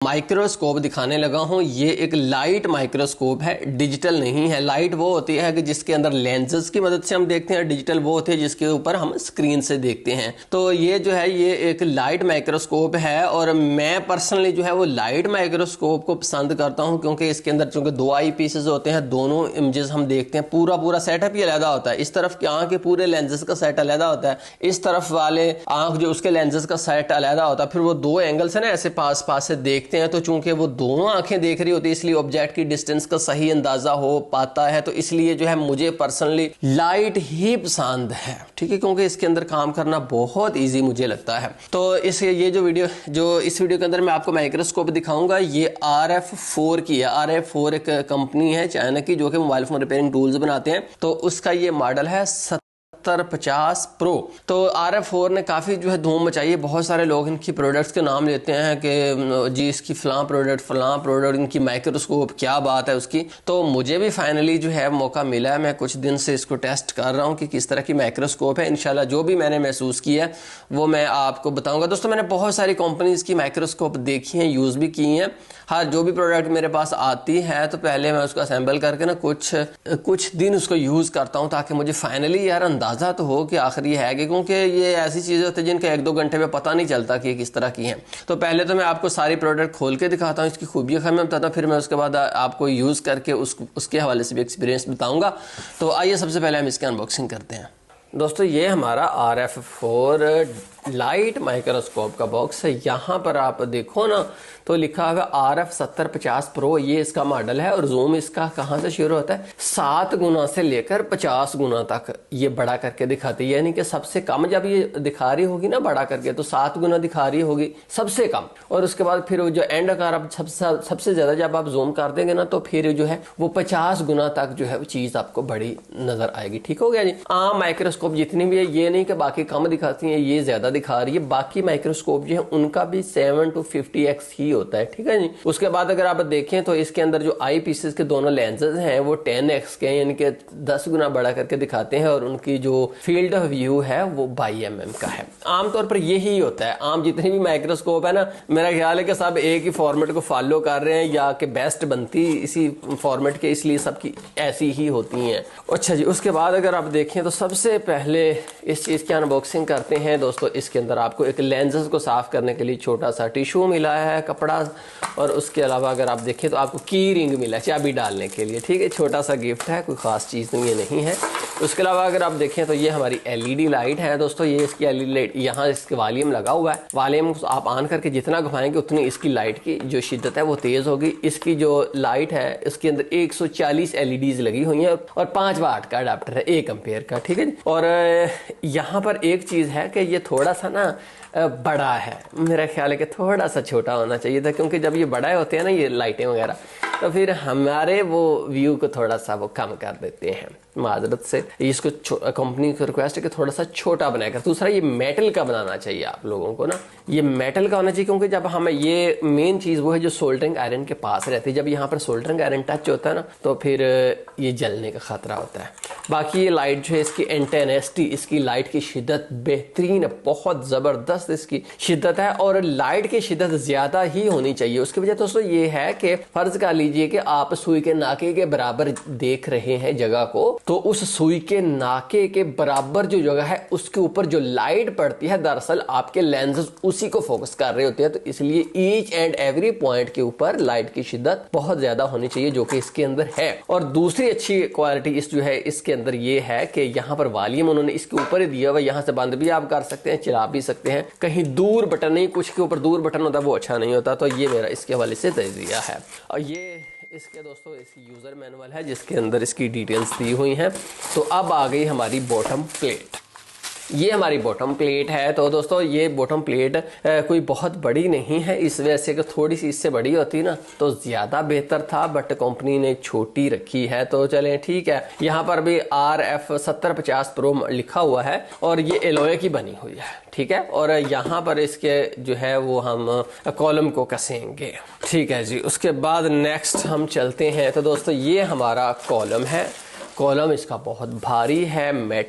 Microscope दिखाने लगा हूं। ये एक लाइट माइक्रोस्कोप है, डिजिटल नहीं है। लाइट वो होती है कि जिसके अंदर लेंसेज की मदद से हम देखते हैं, डिजिटल वो होती है जिसके ऊपर हम स्क्रीन से देखते हैं। तो ये जो है ये एक लाइट माइक्रोस्कोप है और मैं पर्सनली जो है वो लाइट माइक्रोस्कोप को पसंद करता हूं क्योंकि इसके अंदर चूंकि दो आई पीसेस होते हैं, दोनों इमेजेस हम देखते हैं, पूरा सेटअप ही अलग होता है। इस तरफ की आंख के पूरे लेंसेज का सेट अलग होता है, इस तरफ वाले आंख जो उसके लेंसेज का सेट अलग होता है। फिर वो दो एंगल से ना ऐसे पास से देखते हैं, तो चूंकि वो दोनों आंखें देख रही होती है इसलिए ऑब्जेक्ट की डिस्टेंस का सही अंदाजा हो पाता है। तो इसलिए जो है मुझे पर्सनली लाइट ही पसंद है, ठीक है, क्योंकि इसके अंदर काम करना बहुत इजी मुझे लगता है। तो इस इस वीडियो के अंदर मैं आपको माइक्रोस्कोप दिखाऊंगा। ये RF4 की है। RF4 एक कंपनी है चाइना की जो कि मोबाइल फोन रिपेयरिंग टूल्स बनाते हैं। तो उसका ये मॉडल है 7050 प्रो। तो RF4 ने काफ़ी जो है धूम मचाई है। बहुत सारे लोग इनकी प्रोडक्ट्स के नाम लेते हैं कि जी इसकी फलां प्रोडक्ट इनकी माइक्रोस्कोप क्या बात है उसकी। तो मुझे भी फाइनली जो है मौका मिला है, मैं कुछ दिन से इसको टेस्ट कर रहा हूँ कि किस तरह की माइक्रोस्कोप है। इंशाल्लाह जो भी मैंने महसूस किया है वो मैं आपको बताऊंगा। दोस्तों मैंने बहुत सारी कंपनीज की माइक्रोस्कोप देखी हैं, यूज़ भी की हैं। हर जो भी प्रोडक्ट मेरे पास आती है तो पहले मैं उसको असेंबल करके ना कुछ दिन उसको यूज़ करता हूँ ताकि मुझे फाइनली यार अंदाज़ा तो हो कि आखिर ये है कि, क्योंकि ये ऐसी चीज़ें होती हैं जिनके 1-2 घंटे में पता नहीं चलता कि किस तरह की हैं। तो पहले तो मैं आपको सारी प्रोडक्ट खोल के दिखाता हूँ, इसकी खूबियाँ मैं बताता हूँ, फिर मैं उसके बाद आपको यूज़ करके उसके हवाले से भी एक्सपीरियंस बताऊँगा। तो आइए सबसे पहले हम इसकी अनबॉक्सिंग करते हैं। दोस्तों ये हमारा RF4 लाइट माइक्रोस्कोप का बॉक्स है। यहाँ पर आप देखो ना तो लिखा हुआ RF 7050 प्रो, ये इसका मॉडल है। और जूम इसका कहाँ से शुरू होता है, 7 गुना से लेकर 50 गुना तक ये बड़ा करके दिखाती है। यानी कि सबसे कम जब ये दिखा रही होगी ना बड़ा करके तो 7 गुना दिखा रही होगी सबसे कम। और उसके बाद फिर जो एंड अगर आप सबसे ज्यादा जब आप जूम कर देंगे ना तो फिर जो है वो 50 गुना तक जो है वो चीज आपको बड़ी नजर आएगी। ठीक हो गया जी। आम माइक्रोस्कोप जितनी भी है, ये नहीं कि बाकी कम दिखाती है ये ज्यादा दिखा रही है। बाकी माइक्रोस्कोप जो है उनका भी 7 to 50x ही होता है, ठीक है जी। उसके बाद अगर आप देखें तो इसके अंदर जो आई पीसेस के दोनों लेंसेज हैं वो 10x के, यानी कि 10 गुना बड़ा करके दिखाते हैं। और उनकी जो फील्ड ऑफ व्यू है वो 22 mm का है। आमतौर पर यही होता है। आम जितनी भी माइक्रोस्कोप है ना, मेरा ख्याल है कि सब एक ही फॉर्मेट को फॉलो कर रहे हैं या कि बेस्ट बनती इसी फॉर्मेट के, इसलिए सबकी ऐसी ही होती हैं। अच्छा जी, उसके बाद अगर आप देखें तो सबसे पहले इस चीज़ की अनबॉक्सिंग करते हैं। दोस्तों इसके अंदर आपको एक लेंसेज को साफ करने के लिए छोटा सा टिश्यू मिला है, कपड़ा। और उसके अलावा अगर आप देखें तो आपको की रिंग मिला है चाबी डालने के लिए, ठीक है, छोटा सा गिफ्ट है, कोई खास चीज़ ये नहीं है। उसके अलावा अगर आप देखें तो ये हमारी LED लाइट है। दोस्तों ये इसकी LED लाइट, यहाँ इसके वॉल्यूम लगा हुआ है। वॉल्यूम आप ऑन करके जितना घुमाएंगे उतनी इसकी लाइट की जो शिद्दत है वो तेज होगी। इसकी जो लाइट है इसके अंदर 140 LEDs लगी हुई हैं और 5 वाट का अडाप्टर है 1 एम्पेयर का, ठीक है। और यहाँ पर एक चीज़ है कि ये थोड़ा सा ना बड़ा है। मेरा ख्याल है कि थोड़ा सा छोटा होना चाहिए था, क्योंकि जब ये बड़ा होते हैं ना ये लाइटें वगैरह तो फिर हमारे वो व्यू को थोड़ा सा वो कम कर देते हैं। माजरत से इसको कंपनी की रिक्वेस्ट है कि थोड़ा सा छोटा बनाएगा। दूसरा ये मेटल का बनाना चाहिए आप लोगों को ना, ये मेटल का होना चाहिए, क्योंकि जब हम ये मेन चीज़ वो है जो सोल्डरिंग आयरन के पास रहती है। जब यहाँ पर सोल्डरिंग आयरन टच होता है ना तो फिर ये जलने का खतरा होता है। बाकी ये लाइट जो है इसकी इंटेंसिटी, इसकी लाइट की शिद्दत बेहतरीन है, बहुत ज़बरदस्त इसकी शिद्दत है। और लाइट की शिद्दत ज़्यादा ही होनी चाहिए। उसकी वजह दोस्तों ये है कि फ़र्ज़ कर लीजिए कि आप सुई के नाके के बराबर देख रहे हैं जगह को, तो उस सुई के नाके के बराबर जो जगह है उसके ऊपर जो लाइट पड़ती है दरअसल आपके लेंसेज उसी को फोकस कर रहे होते हैं। तो इसलिए ईच एंड एवरी पॉइंट के ऊपर लाइट की शिद्दत बहुत ज्यादा होनी चाहिए, जो कि इसके अंदर है। और दूसरी अच्छी क्वालिटी इस जो है इसके अंदर ये है कि यहाँ पर वॉल्यूम उन्होंने इसके ऊपर ही दिया हुआ, यहाँ से बंद भी आप कर सकते हैं, चला भी सकते हैं। कहीं दूर बटन नहीं, कुछ के ऊपर दूर बटन होता है वो अच्छा नहीं होता। तो ये मेरा इसके हवाले से तजज़िया है। और ये इसके दोस्तों इसकी यूज़र मैनुअल है जिसके अंदर इसकी डिटेल्स दी हुई हैं। तो अब आ गई हमारी बॉटम प्लेट। ये हमारी बॉटम प्लेट है। तो दोस्तों ये बॉटम प्लेट कोई बहुत बड़ी नहीं है, इस वजह से कि थोड़ी सी इससे बड़ी होती ना तो ज़्यादा बेहतर था, बट कंपनी ने छोटी रखी है। तो चलें ठीक है। यहाँ पर भी RF 7050 प्रो लिखा हुआ है और ये एलॉय की बनी हुई है, ठीक है। और यहाँ पर इसके जो है वो हम कॉलम को कसेंगे, ठीक है जी। उसके बाद नेक्स्ट हम चलते हैं। तो दोस्तों ये हमारा कॉलम है। कॉलम इसका बहुत भारी है, मेटल